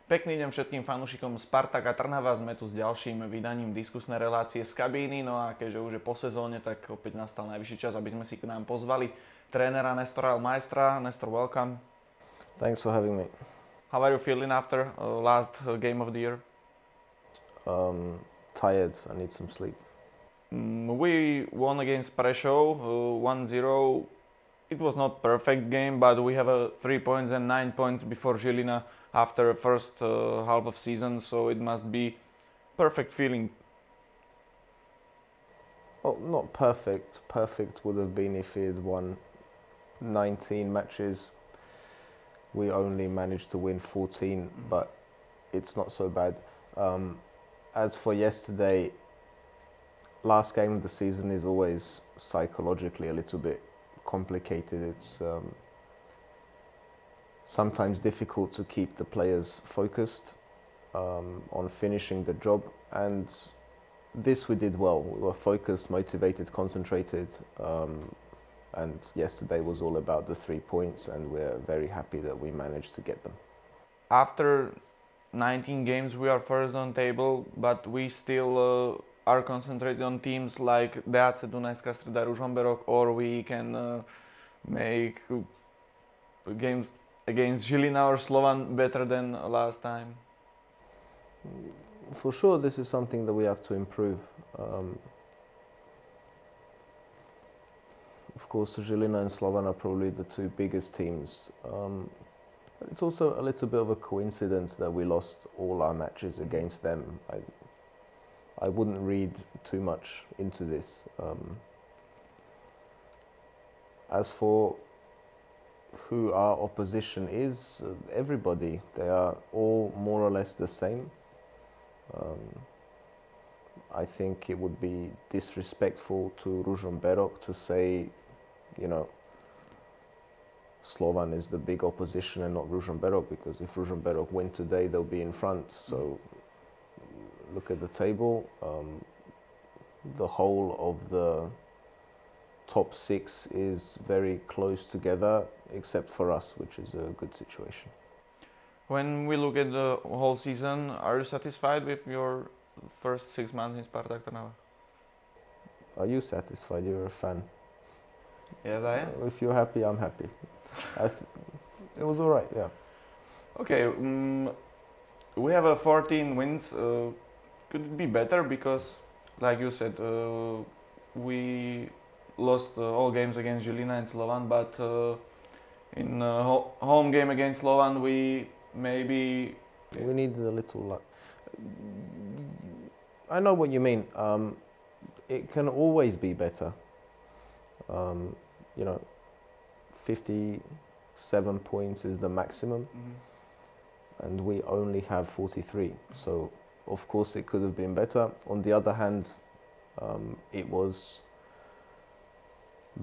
Pekný deň všetkým fanúšikom Spartaka Trnava. Sme tu s ďalším vydaním diskusnej relácie z kabíny. No a keďže už je po sezóne, tak opäť nastal najvyšší čas, aby sme si k nám pozvali trénera Nestora El Maestra. Nestor, welcome. Thanks for having me. How are you feeling after last game of the year? Tired. I need some sleep. We won against Prešov 1-0. It was not perfect game, but we have 3 points and 9 points before Žilina after first half of season, so it must be perfect feeling. Well, not perfect. Perfect would have been if he had won 19 matches. We only managed to win 14, but it's not so bad. As for yesterday, last game of the season is always psychologically a little bit complicated. It's sometimes difficult to keep the players focused on finishing the job, and this we did well. We were focused, motivated, concentrated, and yesterday was all about the 3 points, and we're very happy that we managed to get them. After 19 games we are first on table, but we still are concentrated on teams like DAC Dunajská Streda, Ružomberok, or we can make games against Žilina or Slovan better than last time? For sure, this is something that we have to improve. Of course, Žilina and Slovan are probably the two biggest teams. But it's also a little bit of a coincidence that we lost all our matches against them. I wouldn't read too much into this. As for who our opposition is, everybody, they are all more or less the same. I think it would be disrespectful to Ružomberok to say, you know, Slovan is the big opposition and not Ružomberok, because if Ružomberok win today, they'll be in front. So look at the table. The whole of the top 6 is very close together, except for us, which is a good situation. When we look at the whole season, are you satisfied with your first 6 months in Spartak Trnava? Are you satisfied? You're a fan. Yes, I am. If you're happy, I'm happy. It was all right, yeah. Okay, we have 14 wins. Could it be better? Because, like you said, we lost all games against Žilina and Slovan, but in home game against Slovan, we maybe... We needed a little luck. I know what you mean. It can always be better. You know, 57 points is the maximum, and we only have 43. So, of course, it could have been better. On the other hand, it was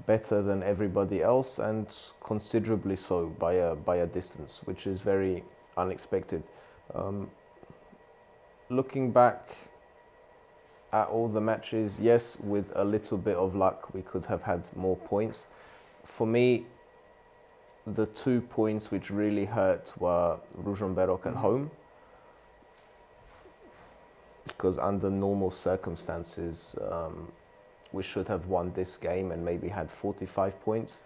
better than everybody else, and considerably so by a distance, which is very unexpected. Looking back at all the matches, yes, with a little bit of luck, we could have had more points. For me, the 2 points which really hurt were Ružomberok at home, because under normal circumstances, we should have won this game and maybe had 45 points.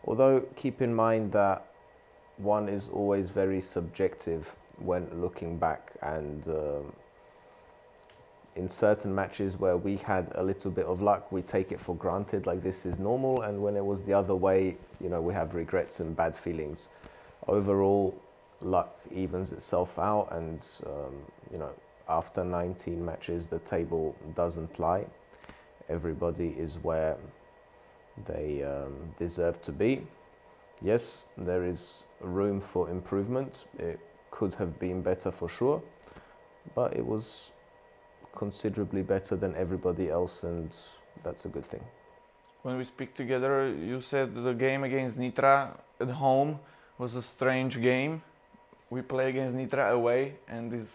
Although, keep in mind that one is always very subjective when looking back, and in certain matches where we had a little bit of luck, we take it for granted, like this is normal, and when it was the other way, you know, we have regrets and bad feelings. Overall, luck evens itself out, and you know, after 19 matches, the table doesn't lie. Everybody is where they deserve to be. Yes, there is room for improvement. It could have been better for sure, but it was considerably better than everybody else, and that's a good thing. When we speak together, you said the game against Nitra at home was a strange game. We play against Nitra away, and this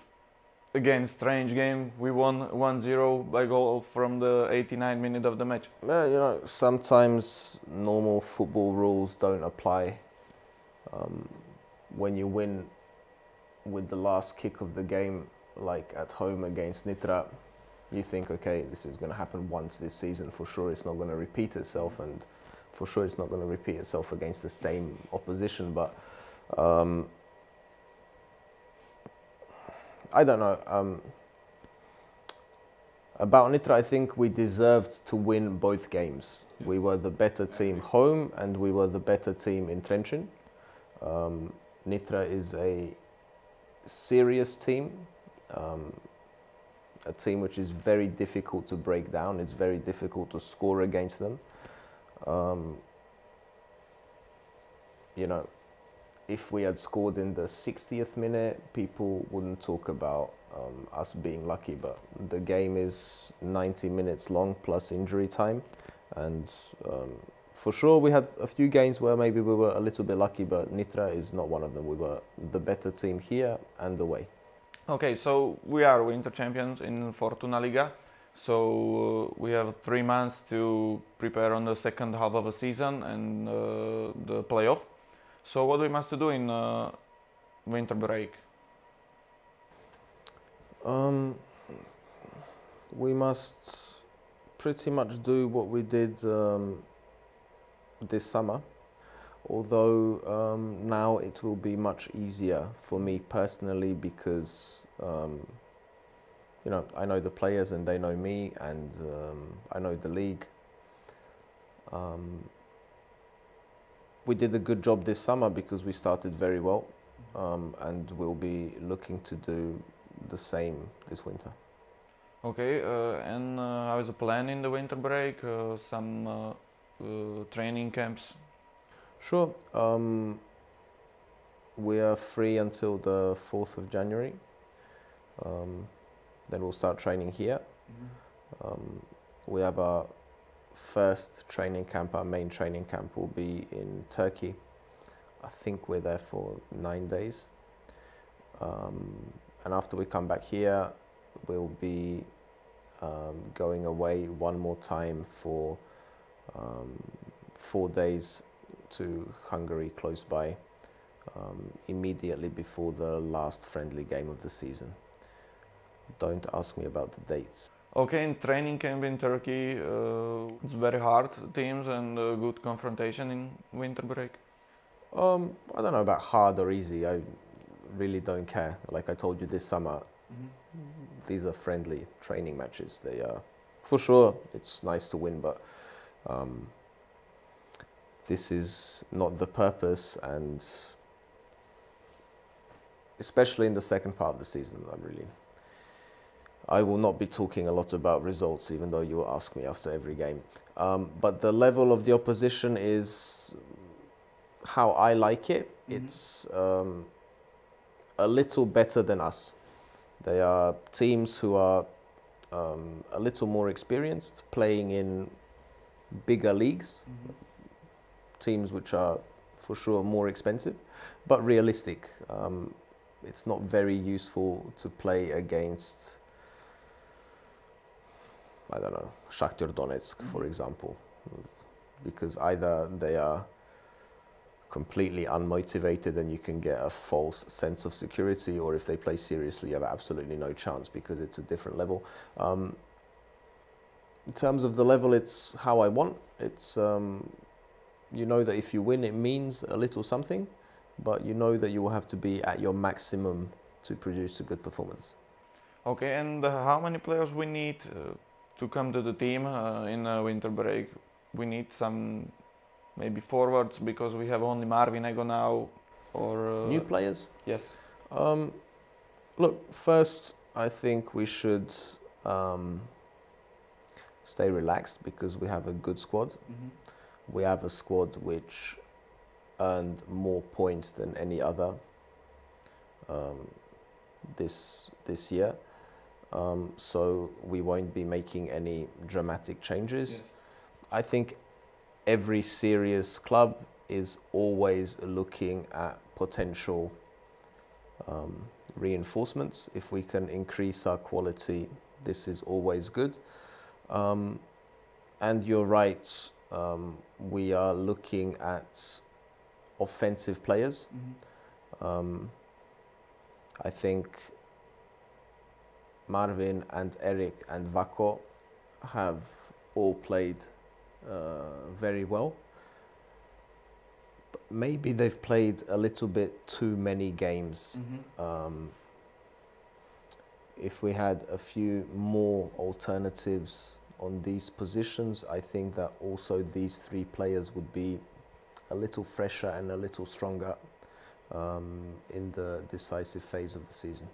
again strange game. We won 1-0 by goal from the 89th minute of the match. You know, sometimes normal football rules don't apply. When you win with the last kick of the game, like at home against Nitra, you think, okay, this is going to happen once this season. For sure, it's not going to repeat itself, and for sure, it's not going to repeat itself against the same opposition. But I don't know. About Nitra, I think we deserved to win both games. Yes. We were the better team home, and we were the better team in Trenčín. Nitra is a serious team, a team which is very difficult to break down. It's very difficult to score against them. You know, if we had scored in the 60th minute, people wouldn't talk about us being lucky, but the game is 90 minutes long plus injury time, and for sure we had a few games where maybe we were a little bit lucky, but Nitra is not one of them. We were the better team here and away. Okay, so we are winter champions in Fortuna Liga, so we have 3 months to prepare on the second half of the season and the playoff. So what we must do in winter break? We must pretty much do what we did this summer, although now it will be much easier for me personally because you know, I know the players and they know me, and I know the league. We did a good job this summer because we started very well, and we'll be looking to do the same this winter. Okay, and how is the plan in the winter break? Some training camps? Sure. We are free until the 4th of January. Then we'll start training here. We have our first training camp, our main training camp will be in Turkey. I think we're there for 9 days. And after we come back here, we'll be going away one more time for 4 days to Hungary close by, immediately before the last friendly game of the season. Don't ask me about the dates. Okay, in training camp in Turkey, it's very hard teams and good confrontation in winter break. I don't know about hard or easy. I really don't care. Like I told you this summer, these are friendly training matches. They are, for sure, it's nice to win, but this is not the purpose, and especially in the second part of the season, I will not be talking a lot about results, even though you will ask me after every game. But the level of the opposition is how I like it. It's a little better than us. They are teams who are a little more experienced, playing in bigger leagues, teams which are for sure more expensive, but realistic. It's not very useful to play against, I don't know, Shakhtar Donetsk, for example, because either they are completely unmotivated and you can get a false sense of security, or if they play seriously, you have absolutely no chance because it's a different level. In terms of the level, it's how I want. It's, you know that if you win, it means a little something, but you know that you will have to be at your maximum to produce a good performance. Okay, and how many players we need to come to the team in winter break? We need some maybe forwards because we have only Marvin Ego now, or new players? Yes. Look, first I think we should stay relaxed because we have a good squad. We have a squad which earned more points than any other this year. So we won't be making any dramatic changes. Yes. I think every serious club is always looking at potential reinforcements. If we can increase our quality, this is always good. And you're right, we are looking at offensive players. I think Marvin and Eric and Vako have all played very well. But maybe they've played a little bit too many games. If we had a few more alternatives on these positions, I think that also these three players would be a little fresher and a little stronger in the decisive phase of the season.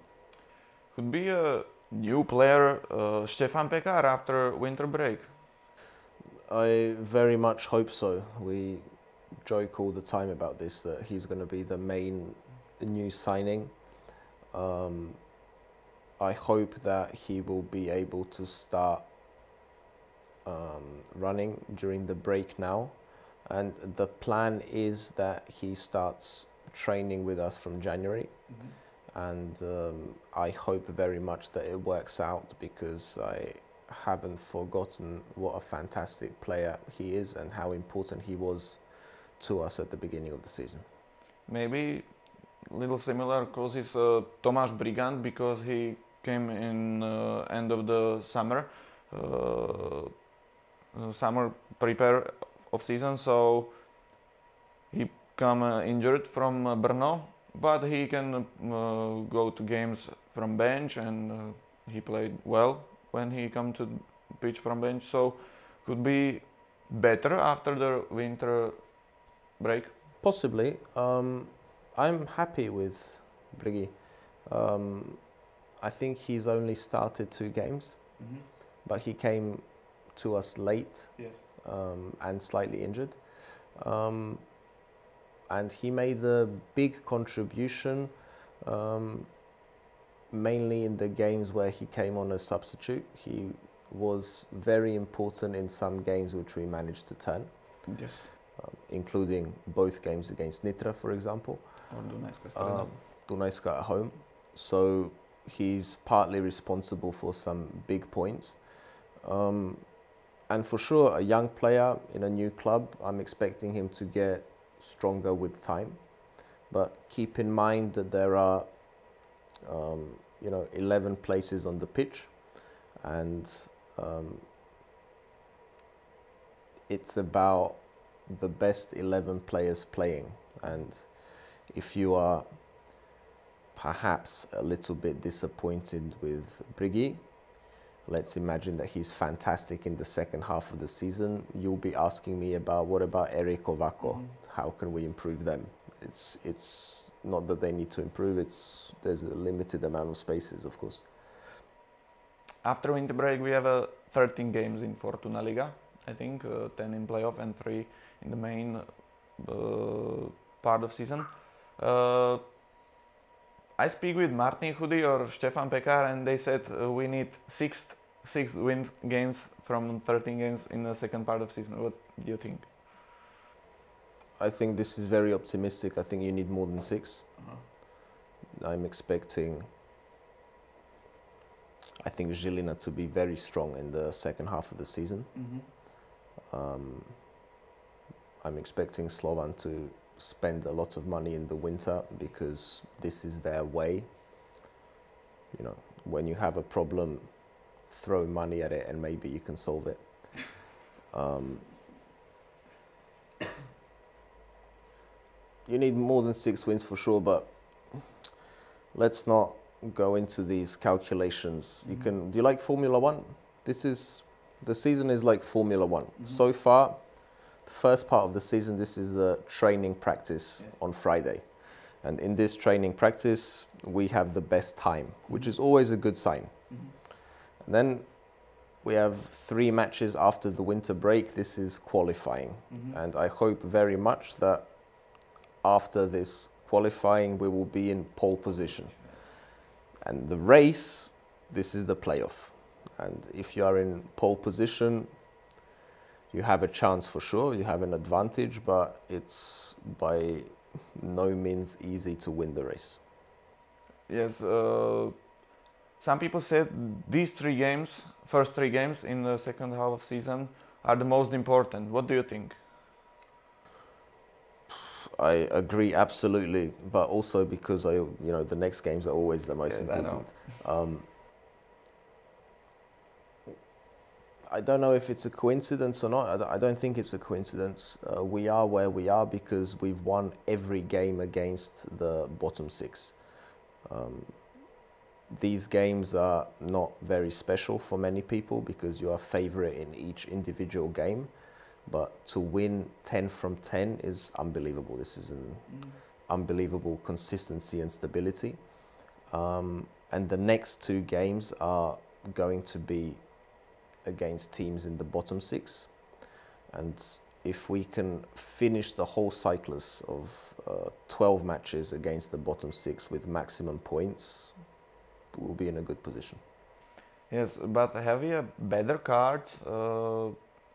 Could be a new player, Stefan Pekar, after winter break? I very much hope so. We joke all the time about this, that he's going to be the main new signing. I hope that he will be able to start running during the break now. And the plan is that he starts training with us from January. And I hope very much that it works out, because I haven't forgotten what a fantastic player he is and how important he was to us at the beginning of the season. Maybe a little similar cause is Tomáš Brigant, because he came in end of the summer prepare of season, so he come injured from Brno, but he can go to games from bench, and he played well when he come to pitch from bench, so could be better after the winter break. Possibly. I'm happy with Brigi. I think he's only started 2 games, but he came to us late. Yes. And slightly injured. And he made a big contribution, mainly in the games where he came on as substitute. He was very important in some games which we managed to turn. Yes. Including both games against Nitra, for example. Or Dunajska at home. So he's partly responsible for some big points. And for sure, a young player in a new club, I'm expecting him to get stronger with time. But keep in mind that there are, 11 places on the pitch, and it's about the best 11 players playing. And if you are perhaps a little bit disappointed with Brigi, let's imagine that he's fantastic in the second half of the season. You'll be asking me about, what about Eric or Vako? How can we improve them? It's not that they need to improve, there's a limited amount of spaces, of course. After winter break, we have 13 games in Fortuna Liga, I think, 10 in playoff and 3 in the main part of season. I speak with Martin Chudý or Stefan Pekar, and they said we need 6 win games from 13 games in the second part of season. What do you think? I think this is very optimistic. I think you need more than 6. I'm expecting, I think, Žilina to be very strong in the second half of the season. I'm expecting Slovan to spend a lot of money in the winter, because this is their way. When you have a problem, throw money at it and maybe you can solve it. You need more than 6 wins for sure, but let's not go into these calculations. Do you like Formula 1? The season is like Formula 1. So far, the first part of the season, this is the training practice on Friday. And in this training practice, we have the best time, which is always a good sign. And then we have 3 matches after the winter break. This is qualifying. And I hope very much that after this qualifying, we will be in pole position. And the race, this is the playoff. And if you are in pole position, you have a chance for sure, you have an advantage, but it's by no means easy to win the race. Yes, some people said these 3 games, first 3 games in the second half of season, are the most important. What do you think? I agree absolutely, but also because the next games are always the most important. I don't know if it's a coincidence or not. I don't think it's a coincidence. We are where we are because we've won every game against the bottom six. These games are not very special for many people because you are favourite in each individual game. But to win 10 from 10 is unbelievable. This is an unbelievable consistency and stability. And the next two games are going to be against teams in the bottom six. And if we can finish the whole cyclus of 12 matches against the bottom six with maximum points, we'll be in a good position. Yes, but have we a better card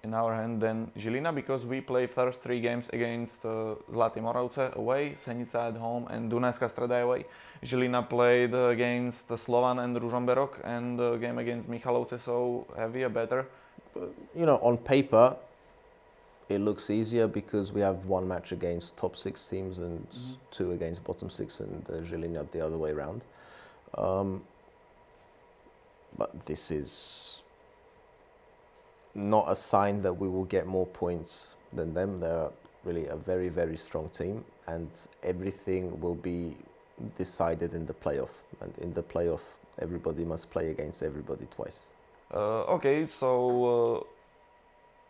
in our hand than Žilina, because we play first three games against Zlatý Moravce away, Senica at home and Dunajská Streda away. Žilina played against Slovan and Ružomberok and a game against Michalovce, so have we a better? On paper it looks easier because we have one match against top six teams and two against bottom six, and Žilina the other way around. But this is not a sign that we will get more points than them. They're really a very, very strong team, and everything will be decided in the playoff. And in the playoff, everybody must play against everybody twice. Okay, so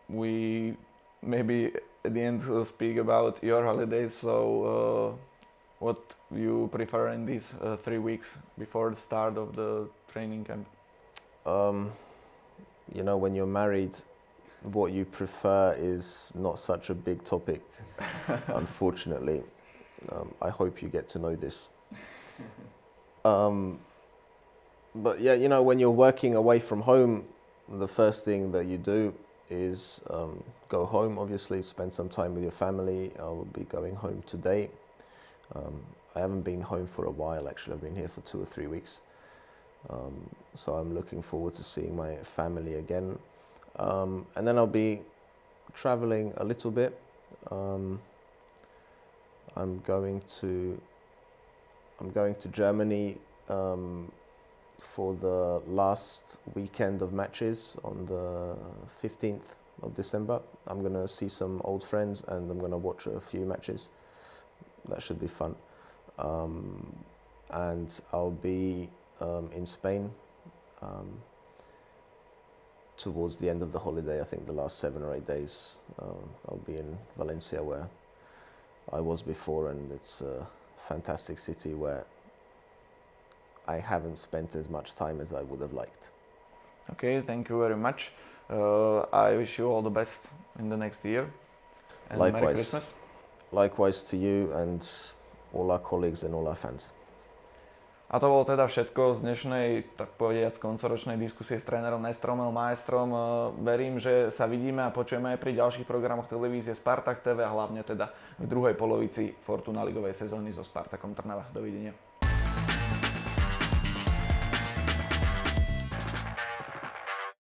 we maybe at the end speak about your holidays. So what you prefer in these 3 weeks before the start of the training camp? When you're married, what you prefer is not such a big topic, unfortunately. I hope you get to know this. But yeah, when you're working away from home, the first thing that you do is go home, obviously, spend some time with your family. I will be going home today. I haven't been home for a while, actually. I've been here for 2 or 3 weeks. So I'm looking forward to seeing my family again. And then I'll be traveling a little bit. I'm going to Germany for the last weekend of matches on the 15th of December. I'm going to see some old friends and I'm going to watch a few matches. That should be fun. And I'll be in Spain towards the end of the holiday. I think the last 7 or 8 days. I'll be in Valencia, where I was before, and it's a fantastic city where I haven't spent as much time as I would have liked. Okay, thank you very much. I wish you all the best in the next year. And Likewise. Merry Christmas. Likewise to you and all our colleagues and all our fans. A to bolo teda všetko z dnešnej, tak povediac, koncoročnej diskusie s trénerom Nestorom El Maestrom. Verím, že sa vidíme a počujeme aj pri ďalších programoch televízie Spartak.TV a hlavne teda v druhej polovici Fortuna ligovej sezóny so Spartakom Trnava. Dovidenia.